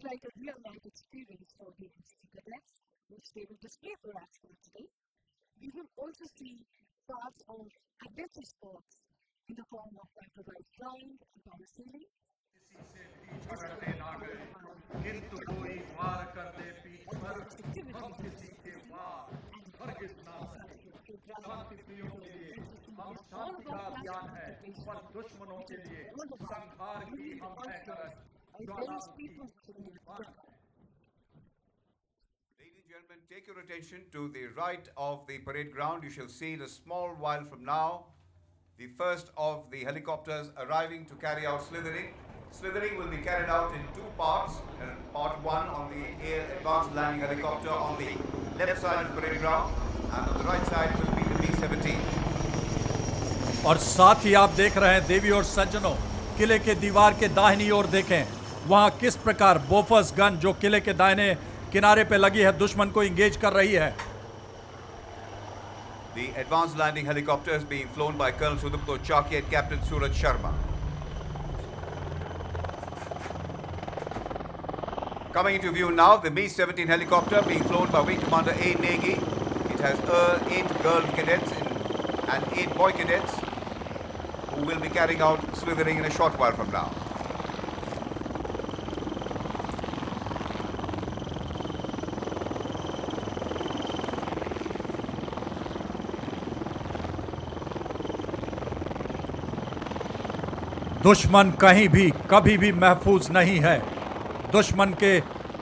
like a real-life experience for the NCC cadets, which they will display for us today. We will also see parts of adventure sports in the form of improvised flying and parasailing. किंतु कोई वार कर दे पीठ पर हम किसी के वार हरगिज ना सके। शांति प्रियों के लिए हम शांति का अभियान है, पर दुश्मनों के लिए संहार की हम है करस। Ladies and gentlemen, take your attention to the right of the parade ground. You shall see in a small while from now the first of the helicopters arriving to carry out slithering. Slithering will be carried out in two parts. Part one on the air advanced landing helicopter on the left side of the parade ground, and on the right side will be the B-17. और साथ ही आप देख रहे हैं देवी और सज्जनों, किले के दीवार के दाहिनी ओर देखें, वहां किस प्रकार बोफर्स गन जो किले के दाहिने किनारे पे लगी है दुश्मन को इंगेज कर रही है। The advanced landing helicopter is being flown by Colonel Sudipto Chaki and Captain Suraj Sharma. Coming into view now, the Mi-17 helicopter being flown by Wing Commander A. Negi. It has 8 girl cadets and 8 boy cadets who will be carrying out slithering in a short while from now. दुश्मन कहीं भी कभी भी महफूज नहीं है। दुश्मन के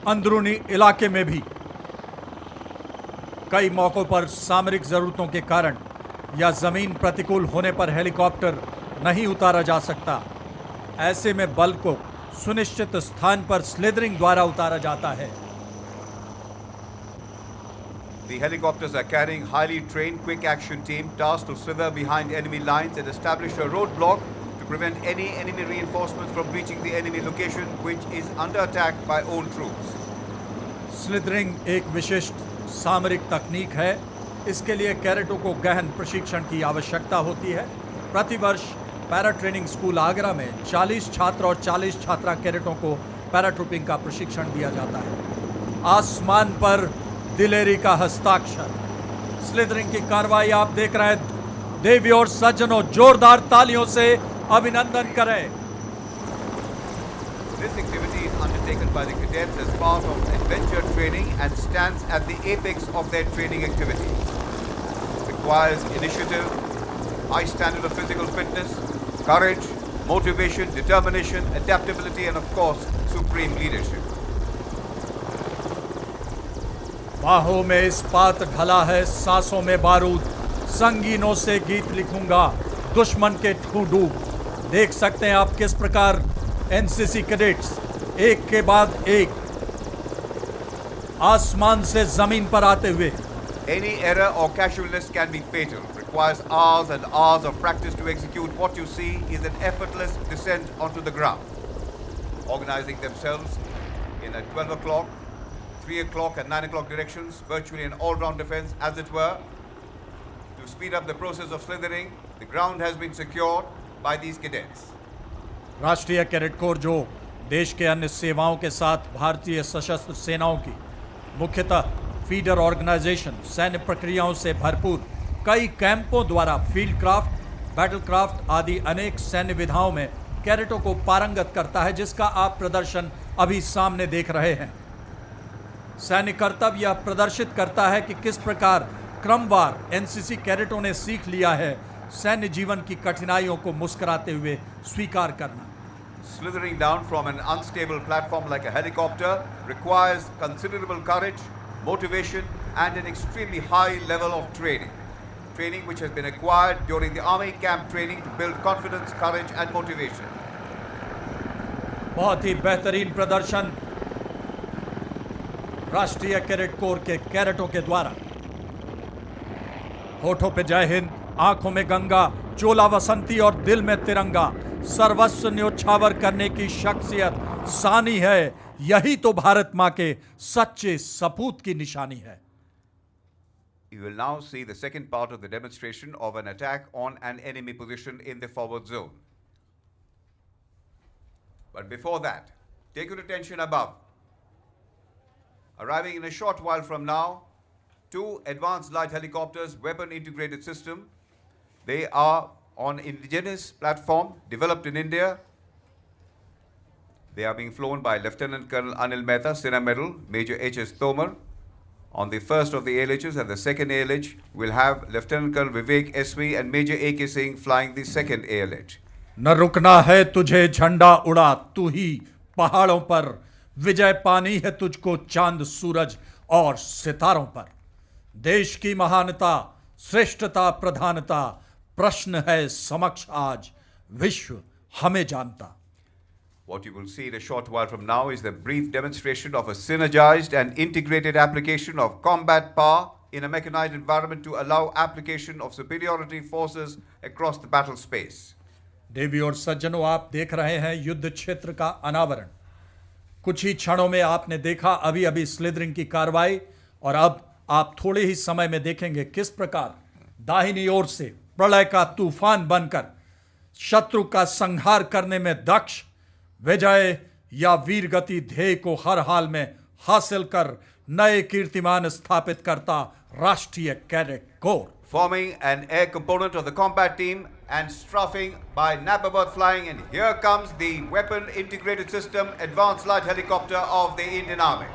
अंदरूनी इलाके में भी कई मौकों पर सामरिक जरूरतों के कारण या जमीन प्रतिकूल होने पर हेलीकॉप्टर नहीं उतारा जा सकता। ऐसे में बल को सुनिश्चित स्थान पर स्लिदरिंग द्वारा उतारा जाता है। The helicopters are carrying highly trained quick action team tasked to slither behind enemy lines and establish a roadblock to prevent any enemy reinforcements from reaching the enemy location, which is under attack by own troops. Slithering एक विशिष्ट सामरिक तकनीक है। इसके लिए कैडेटों को गहन प्रशिक्षण की आवश्यकता होती है। प्रतिवर्ष पैरा ट्रेनिंग स्कूल आगरा में 40 छात्र और 40 छात्रा कैडेटों को पैराट्रूपिंग का प्रशिक्षण दिया जाता है। आसमान पर दिलेरी का हस्ताक्षर। स्लिदरिंग की कार्रवाई आप देख रहे हैं। देवी और सज्जनों, जोरदार तालियों से अभिनंदन करें। This activity is undertaken by the cadets as part of adventure training and stands at the apex of their training activities. Requires initiative, high standard of physical fitness, courage, motivation, determination, adaptability, and of course, supreme leadership. बाहों में इस्पात ढला है, सांसों में बारूद, संगीनों से गीत लिखूंगा, दुश्मन के ठू डूब। देख सकते हैं आप किस प्रकार एनसीसी कैडेट्स एक के बाद एक आसमान से जमीन पर आते हुए। Any error or casualness can be fatal. Requires hours and hours of practice to execute. What you see is an effortless descent onto the ground. Organizing themselves in a 12 o'clock, 3 o'clock and 9 o'clock directions, virtually an all-round defense as it were. To speed up the process of slithering, the ground has been secured by these cadets. राष्ट्रीय cadet corps जो देश के अन्य सेवाओं के साथ भारतीय सशस्त्र सेनाओं की मुख्यतः फीडर ऑर्गेनाइजेशन सैन्य प्रक्रियाओं से भरपूर कई कैंपों द्वारा फील्ड क्राफ्ट, बैटल क्राफ्ट आदि अनेक सैन्य विधाओं में कैडेटों को पारंगत करता है, जिसका आप प्रदर्शन अभी सामने देख रहे हैं। सैन्य कर्तव्य यह प्रदर्शित करता है कि किस प्रकार क्रमवार एनसीसी कैडेटों ने सीख लिया है सैन्य जीवन की कठिनाइयों को मुस्कुराते हुए स्वीकार करना। Slithering down from an unstable platform like a helicopter requires considerable courage, motivation, and an extremely high level of training. Training which has been acquired during the Army camp training to build confidence, courage, and motivation. बहुत ही बेहतरीन प्रदर्शन राष्ट्रीय cadet corps के कैडेटों के द्वारा। होठों पे जय हिंद, आंखों में गंगा, चोला वसंती और दिल में तिरंगा, सर्वस्व न्योछावर करने की शख्सियत सानी है। यही तो भारत मां के सच्चे सपूत की निशानी है। You will now see the second part of the demonstration of an attack on an enemy position in the forward zone. But before that, take your attention above. Arriving in a short while from now, 2 advanced light helicopters, weapon integrated system. They are on indigenous platform developed in India. They are being flown by Lieutenant Colonel Anil Mehta, Sena Medal, Major H.S. Tomar. On the first of the ALHs and the second ALH, we'll have Lieutenant Colonel Vivek SV and Major A.K. Singh flying the second ALH. न रुकना है तुझे झंडा उड़ा तू ही पहाड़ों पर, विजय पानी है तुझको चांद सूरज और सितारों पर। देश की महानता, श्रेष्ठता, प्रधानता प्रश्न है समक्ष आज, विश्व हमें जानता। What you will see in a short while from now is the brief demonstration of a synergized and integrated application of combat power in a mechanized environment to allow application of superiority forces across the battle space. देवी और सज्जनों, आप देख रहे हैं युद्ध क्षेत्र का अनावरण। कुछ ही क्षणों में आपने देखा अभी अभी स्लिदरिंग की कार्रवाई, और अब आप थोड़े ही समय में देखेंगे किस प्रकार दाहिनी ओर से प्रलय का तूफान बनकर शत्रु का संहार करने में दक्ष, विजय या वीरगति ध्येय को हर हाल में हासिल कर नए कीर्तिमान स्थापित करता राष्ट्रीय cadet corps. Forming an air component of the combat team and strafing by Napabot flying, and here comes the weapon integrated system advanced light helicopter of the Indian Army.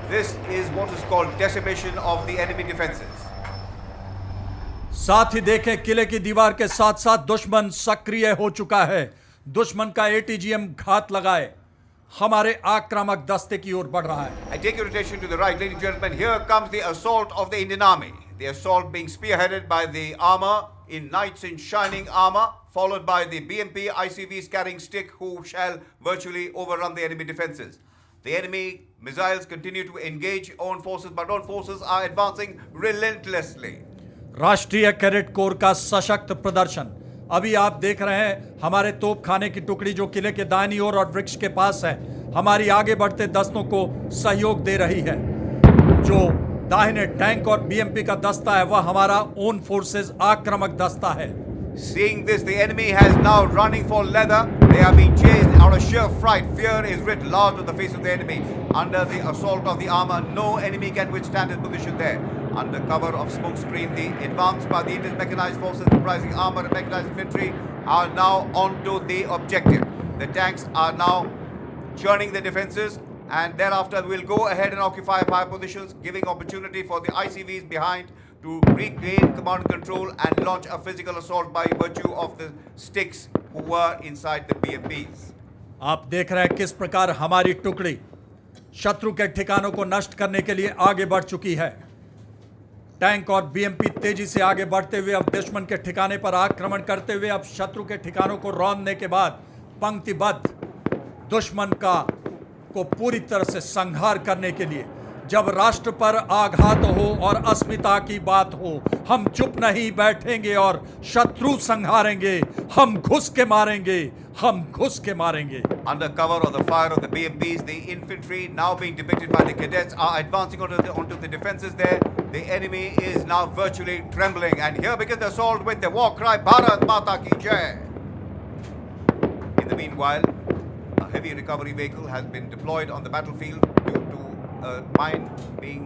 This is what is called decimation of the enemy defenses. साथ ही देखें, किले की दीवार के साथ साथ दुश्मन सक्रिय हो चुका है। दुश्मन का ATGM घात लगाए हमारे आक्रामक दस्ते की ओर बढ़ रहा है। I take your attention to the right, ladies and gentlemen. Here comes the assault of the Indian Army. The assault being spearheaded by the armor in knights in shining armor, followed by the BMP ICVs carrying stick, who shall virtually overrun the enemy defenses. The enemy missiles continue to engage own forces, but own forces are advancing relentlessly. राष्ट्रीय cadet corps का सशक्त प्रदर्शन अभी आप देख रहे हैं। हमारे तोपखाने की टुकड़ी जो किले के दाहिनी ओर और वृक्ष के पास है, हमारी आगे बढ़ते दस्तों को सहयोग दे रही है। जो दाहिने टैंक और बीएमपी का दस्ता है, वह हमारा ओन फोर्सेस आक्रामक दस्ता है। Seeing this, the enemy has now running for leather. They are being chased out of sheer fright. Fear is writ large on the face of the enemy. Under the assault of the armor, no enemy can withstand his position there. Under cover of smoke screen, the advance by the Indian mechanized forces comprising armor and mechanized infantry are now onto the objective. The tanks are now churning the defenses, and thereafter we'll go ahead and occupy high positions, giving opportunity for the ICVs behind to regain command and control and launch a physical assault by virtue of the sticks who were inside the BMPs. आप देख रहे हैं किस प्रकार हमारी टुकड़ी शत्रु के ठिकानों को नष्ट करने के लिए आगे बढ़ चुकी है। टैंक और बीएमपी तेजी से आगे बढ़ते हुए अब दुश्मन के ठिकाने पर आक्रमण करते हुए अब शत्रु के ठिकानों को रौंदने के बाद पंक्तिबद्ध दुश्मन को पूरी तरह से संहार करने के लिए, जब राष्ट्र पर आघात हो और अस्मिता की बात हो, हम चुप नहीं बैठेंगे और शत्रु संहारेंगे। हम घुस के मारेंगे, हम घुस के मारेंगे। Under cover of the fire of the BMPs, the infantry, now being depicted by the cadets, are advancing onto the defenses there. The enemy is now virtually trembling, and here begins the assault with the war cry, Bharat Mata Ki Jai. In the meanwhile, a heavy recovery vehicle has been deployed on the battlefield due to a mine being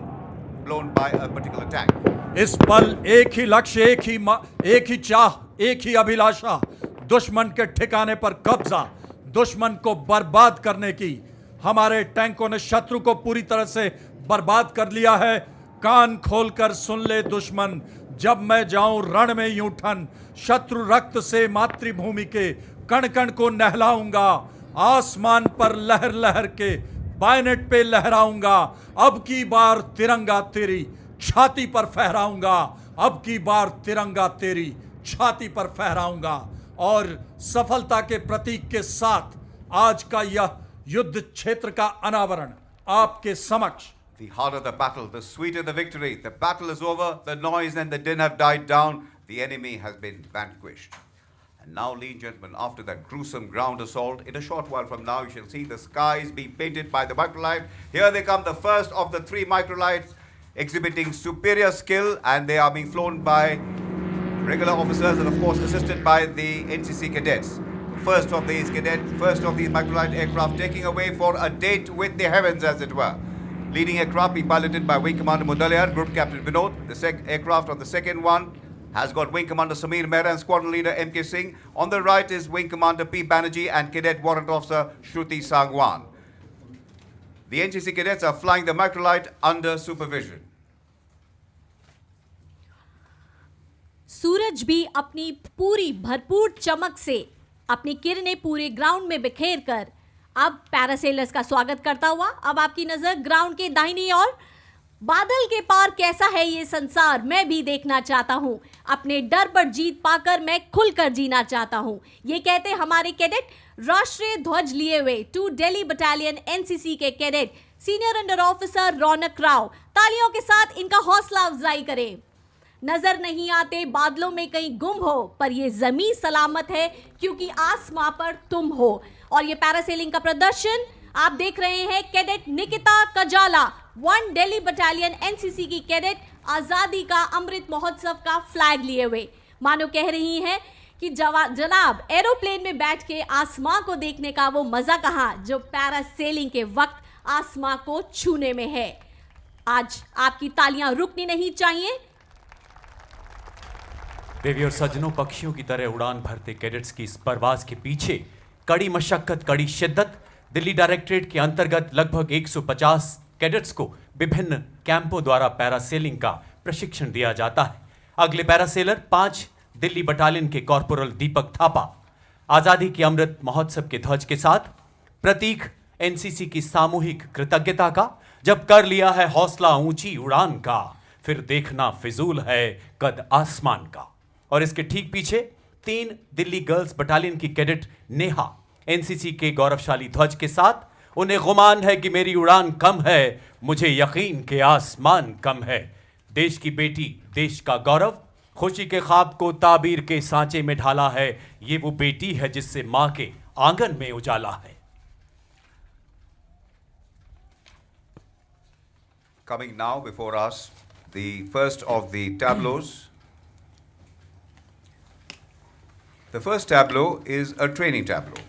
blown by a particular tank. इस पल एक ही लक्ष्य, एक ही चाह, एक ही अभिलाषा, दुश्मन के ठिकाने पर कब्जा, दुश्मन को बर्बाद करने की। हमारे टैंकों ने शत्रु को पूरी तरह से बर्बाद कर लिया है। कान खोलकर सुन ले दुश्मन, जब मैं जाऊं रण में यूं ठन, शत्रु रक्त से मातृभूमि के कण कण को नहलाऊंगा, आसमान पर लहर लहर के बायनेट पे लहराऊंगा। अब की बार तिरंगा तेरी छाती पर फहराऊंगा, अब की बार तिरंगा तेरी छाती पर फहराऊंगा। और सफलता के प्रतीक के साथ आज का यह युद्ध क्षेत्र का अनावरण आपके समक्ष। The harder the battle, the sweeter the victory. The battle is over, the noise and the din have died down, the enemy has been vanquished. And now, ladies and gentlemen, after that gruesome ground assault, in a short while from now, you shall see the skies being painted by the microlight. Here they come, the first of the 3 microlights, exhibiting superior skill, and they are being flown by regular officers and, of course, assisted by the NCC cadets. First of these microlight aircraft taking away for a date with the heavens, as it were. Leading aircraft being piloted by Wing Commander Mudaliar, Group Captain Vinod. The aircraft on the second one has got Wing Commander Sameer Mehra and Squadron Leader M.K. Singh. On the right is Wing Commander P. Banerjee and Cadet Warrant Officer Shruti Sangwan. The NCC cadets are flying the microlight under supervision. सूरज भी अपनी पूरी भरपूर चमक से अपनी किरणें पूरे ground में बिखेर कर अब पैरासेलर्स का स्वागत करता हुआ अब आपकी नजर ग्राउंड के दाहिनी ओर बादल के पार कैसा है ये संसार मैं भी देखना चाहता हूं अपने डर पर जीत पाकर मैं खुलकर जीना चाहता हूं ये कहते हमारे कैडेट राष्ट्रीय ध्वज लिए हुए 2 दिल्ली बटालियन एनसीसी के कैडेट सीनियर अंडर ऑफिसर रौनक राव तालियों के साथ इनका हौसला अफजाई करें। नजर नहीं आते बादलों में कहीं गुम हो पर ये जमीन सलामत है क्योंकि आसमां पर तुम हो। और ये पैरासेलिंग का प्रदर्शन आप देख रहे हैं cadet Nikita Kajala 1 Delhi battalion NCC की कैडेट आजादी का अमृत महोत्सव का फ्लैग लिए हुए मानो कह रही हैं कि जनाब एरोप्लेन में बैठ के आसमां को देखने का वो मजा कहां जो पैरासेलिंग के वक्त आसमां को छूने में है। आज आपकी तालियां रुकनी नहीं चाहिए। देवी और सज्जनों, पक्षियों की तरह उड़ान भरते कैडेट्स की इस परवाज के पीछे कड़ी मशक्कत, कड़ी शिद्दत, दिल्ली डायरेक्टरेट के अंतर्गत लगभग 150 कैडेट्स को विभिन्न कैंपों द्वारा पैरासेलिंग का प्रशिक्षण दिया जाता है। अगले पैरासेलर 5 दिल्ली बटालियन के कॉर्पोरल दीपक थापा आजादी के अमृत महोत्सव के ध्वज के साथ प्रतीक एनसीसी की सामूहिक कृतज्ञता का, जब कर लिया है हौसला ऊंची उड़ान का, फिर देखना फिजूल है कद आसमान का। और इसके ठीक पीछे 3 दिल्ली गर्ल्स बटालियन की कैडेट नेहा एनसीसी के गौरवशाली ध्वज के साथ, उन्हें गुमान है कि मेरी उड़ान कम है, मुझे यकीन के आसमान कम है। देश की बेटी, देश का गौरव, खुशी के ख्वाब को ताबीर के सांचे में ढाला है। ये वो बेटी है जिससे मां के आंगन में उजाला है। Coming now before us, the first of the tableaus. The first tableau is a training tableau.